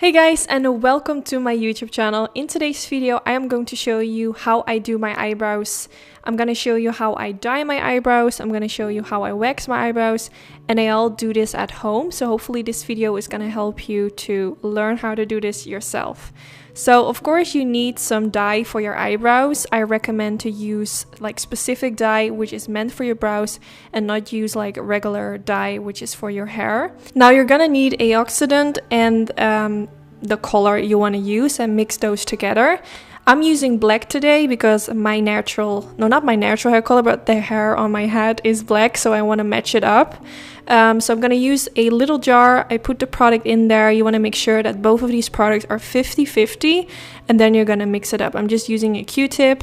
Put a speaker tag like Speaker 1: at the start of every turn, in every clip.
Speaker 1: Hey guys, and welcome to my YouTube channel. In today's video, I am going to show you how I do my eyebrows. I'm going to show you how I dye my eyebrows. I'm going to show you how I wax my eyebrows. And I all do this at home. So hopefully this video is going to help you to learn how to do this yourself. So of course you need some dye for your eyebrows. I recommend to use like specific dye which is meant for your brows and not use like regular dye which is for your hair. Now you're gonna need a oxidant and the color you want to use and mix those together. I'm using black today because not my natural hair color, but the hair on my head is black, so I want to match it up. So I'm going to use a little jar. I put the product in there. You want to make sure that both of these products are 50-50, and then you're going to mix it up. I'm just using a Q-tip.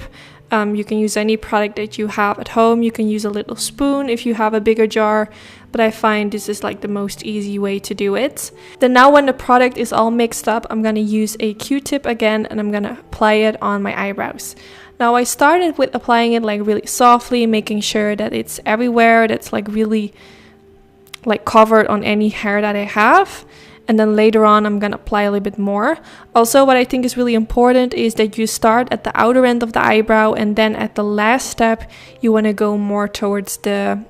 Speaker 1: You can use any product that you have at home. You can use a little spoon if you have a bigger jar, but I find this is like the most easy way to do it. Then now when the product is all mixed up, I'm going to use a Q-tip again and I'm going to apply it on my eyebrows. Now I started with applying it like really softly, making sure that it's everywhere, that's like really like covered on any hair that I have. And then later on, I'm going to apply a little bit more. Also, what I think is really important is that you start at the outer end of the eyebrow. And then at the last step, you want to go more towards the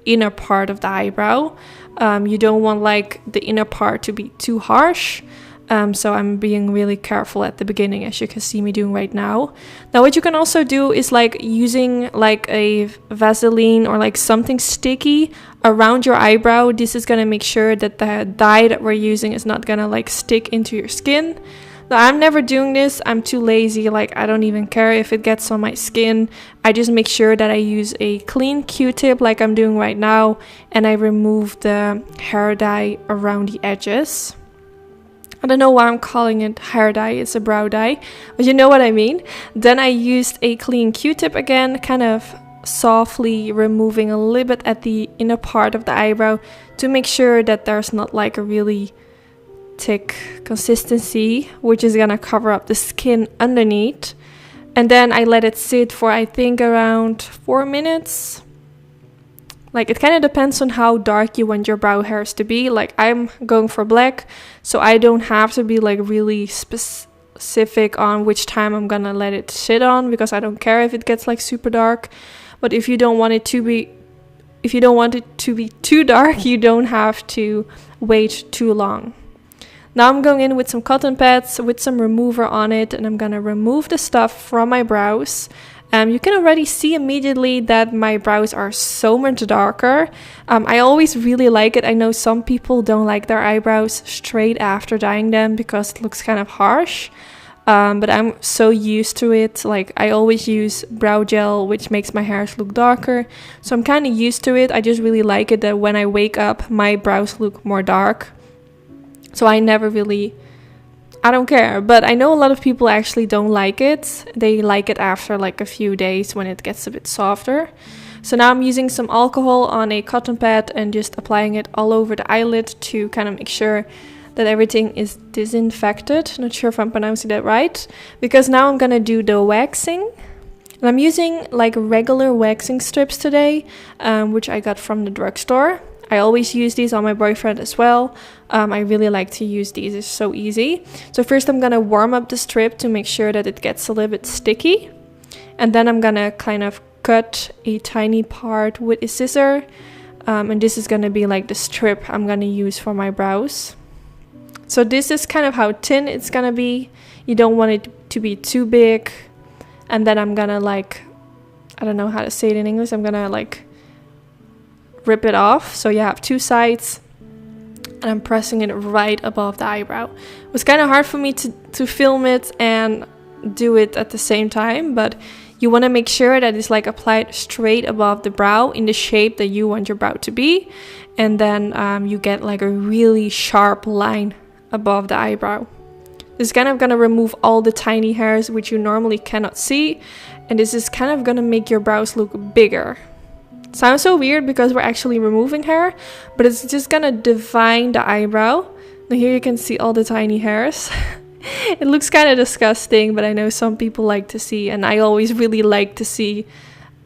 Speaker 1: inner part of the eyebrow. You don't want like the inner part to be too harsh. So I'm being really careful at the beginning, as you can see me doing right now. Now what you can also do is like using like a Vaseline or like something sticky around your eyebrow. This is going to make sure that the dye that we're using is not going to like stick into your skin. Now I'm never doing this. I'm too lazy. Like I don't even care if it gets on my skin. I just make sure that I use a clean Q-tip like I'm doing right now. And I remove the hair dye around the edges. I don't know why I'm calling it hair dye, it's a brow dye, but you know what I mean. Then I used a clean Q-tip again, kind of softly removing a little bit at the inner part of the eyebrow to make sure that there's not like a really thick consistency, which is gonna cover up the skin underneath. And then I let it sit for I think around 4 minutes. Like it kind of depends on how dark you want your brow hairs to be. Like I'm going for black, so I don't have to be like really specific on which time I'm gonna let it sit on, because I don't care if it gets like super dark. But if you don't want it to be too dark, you don't have to wait too long. Now I'm going in with some cotton pads with some remover on it, and I'm gonna remove the stuff from my brows. You can already see immediately that my brows are so much darker. I always really like it. I know some people don't like their eyebrows straight after dyeing them because it looks kind of harsh. But I'm so used to it. Like I always use brow gel, which makes my hairs look darker. So I'm kind of used to it. I just really like it that when I wake up, my brows look more dark. So I don't care, but I know a lot of people actually don't like it. They like it after like a few days when it gets a bit softer. So now I'm using some alcohol on a cotton pad and just applying it all over the eyelid to kind of make sure that everything is disinfected. Not sure if I'm pronouncing that right, because now I'm gonna do the waxing. And I'm using like regular waxing strips today, which I got from the drugstore. I always use these on my boyfriend as well. I really like to use these, it's so easy. So first I'm gonna warm up the strip to make sure that it gets a little bit sticky. And then I'm gonna kind of cut a tiny part with a scissor. And this is gonna be like the strip I'm gonna use for my brows. So this is kind of how thin it's gonna be. You don't want it to be too big. And then I'm gonna like, I don't know how to say it in English, I'm gonna like rip it off, so you have two sides, and I'm pressing it right above the eyebrow. It was kind of hard for me to film it and do it at the same time, but you want to make sure that it's like applied straight above the brow in the shape that you want your brow to be, and then you get like a really sharp line above the eyebrow. This is kind of gonna remove all the tiny hairs which you normally cannot see, and this is kind of gonna make your brows look bigger. Sounds so weird because we're actually removing hair, but it's just gonna define the eyebrow. Now here you can see all the tiny hairs. It looks kind of disgusting, but I know some people like to see, and I always really like to see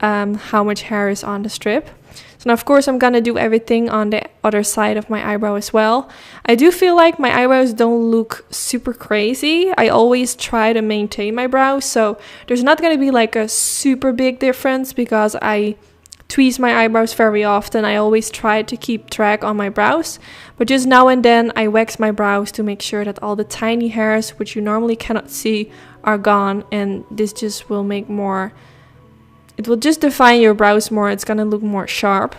Speaker 1: how much hair is on the strip. So now, of course, I'm gonna do everything on the other side of my eyebrow as well. I do feel like my eyebrows don't look super crazy. I always try to maintain my brows, so there's not gonna be like a super big difference because I tweeze my eyebrows very often. I always try to keep track on my brows, but just now and then I wax my brows to make sure that all the tiny hairs, which you normally cannot see, are gone, and this just will make more, it will just define your brows more. It's gonna look more sharp.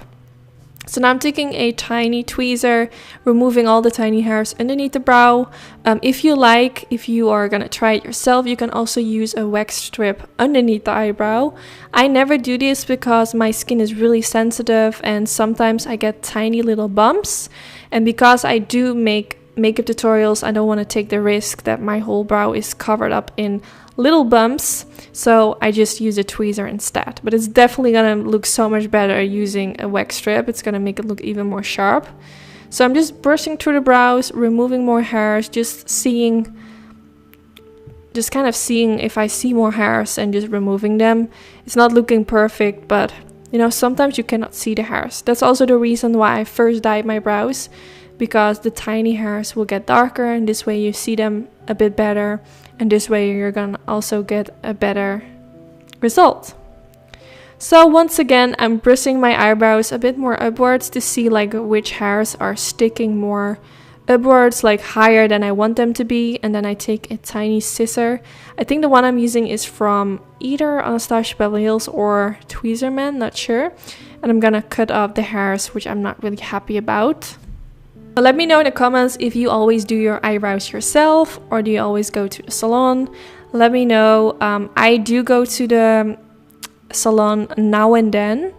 Speaker 1: So now I'm taking a tiny tweezer, removing all the tiny hairs underneath the brow. If you are gonna try it yourself, you can also use a wax strip underneath the eyebrow. I never do this because my skin is really sensitive and sometimes I get tiny little bumps. And because I do make makeup tutorials, I don't want to take the risk that my whole brow is covered up in little bumps, so I just use a tweezer instead. But it's definitely gonna look so much better using a wax strip. It's gonna make it look even more sharp. So I'm just brushing through the brows, removing more hairs, just kind of seeing if I see more hairs and just removing them. It's not looking perfect, but you know, sometimes you cannot see the hairs. That's also the reason why I first dyed my brows, because the tiny hairs will get darker and this way you see them a bit better, and this way you're gonna also get a better result. So once again, I'm brushing my eyebrows a bit more upwards to see like which hairs are sticking more upwards, like higher than I want them to be, and then I take a tiny scissor. I think the one I'm using is from either Anastasia Beverly Hills or Tweezerman, not sure, and I'm gonna cut off the hairs which I'm not really happy about. Let me know in the comments if you always do your eyebrows yourself or do you always go to the salon. Let me know. I do go to the salon now and then,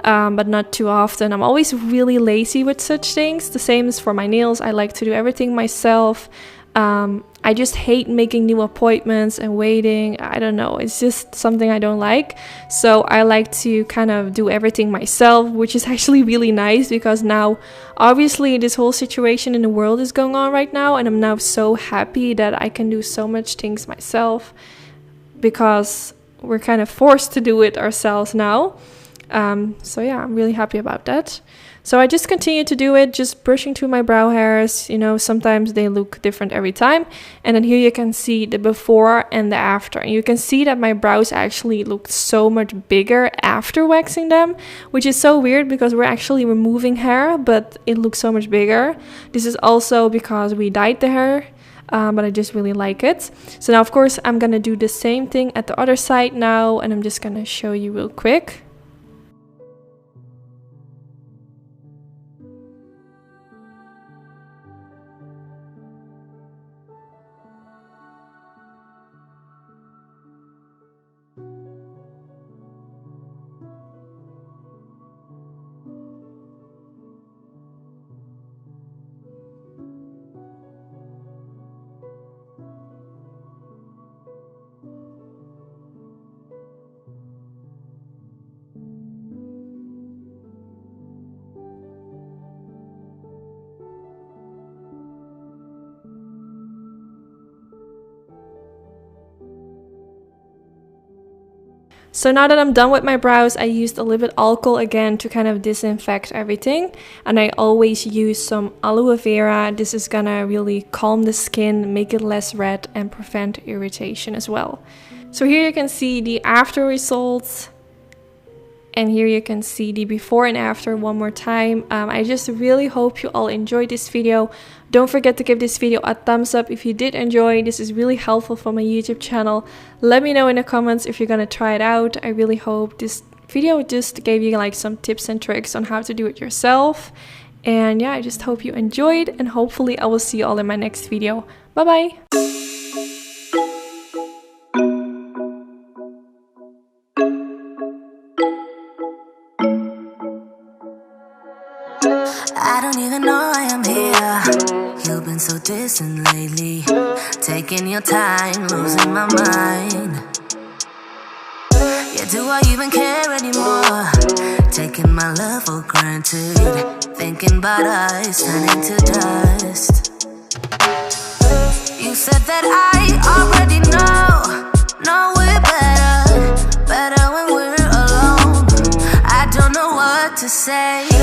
Speaker 1: but not too often. I'm always really lazy with such things. The same is for my nails. I like to do everything myself. I just hate making new appointments and waiting. I don't know, it's just something I don't like. So I like to kind of do everything myself, which is actually really nice because now obviously this whole situation in the world is going on right now, and I'm now so happy that I can do so much things myself because we're kind of forced to do it ourselves now. So yeah, I'm really happy about that. So I just continue to do it, just brushing through my brow hairs. You know, sometimes they look different every time. And then here you can see the before and the after. And you can see that my brows actually look so much bigger after waxing them, which is so weird because we're actually removing hair, but it looks so much bigger. This is also because we dyed the hair. But I just really like it. So now, of course, I'm gonna do the same thing at the other side now, and I'm just gonna show you real quick. So now that I'm done with my brows, I used a little bit alcohol again to kind of disinfect everything. And I always use some aloe vera. This is gonna really calm the skin, make it less red, and prevent irritation as well. So here you can see the after results. And here you can see the before and after one more time. I just really hope you all enjoyed this video. Don't forget to give this video a thumbs up if you did enjoy. This is really helpful for my YouTube channel. Let me know in the comments if you're gonna try it out. I really hope this video just gave you like some tips and tricks on how to do it yourself. And yeah, I just hope you enjoyed, and hopefully I will see you all in my next video. Bye bye!
Speaker 2: I don't even know why I'm here. You've been so distant lately, taking your time, losing my mind. Yeah, do I even care anymore? Taking my love for granted, thinking about us turning to dust. You said that I already know we're better when we're alone. to say.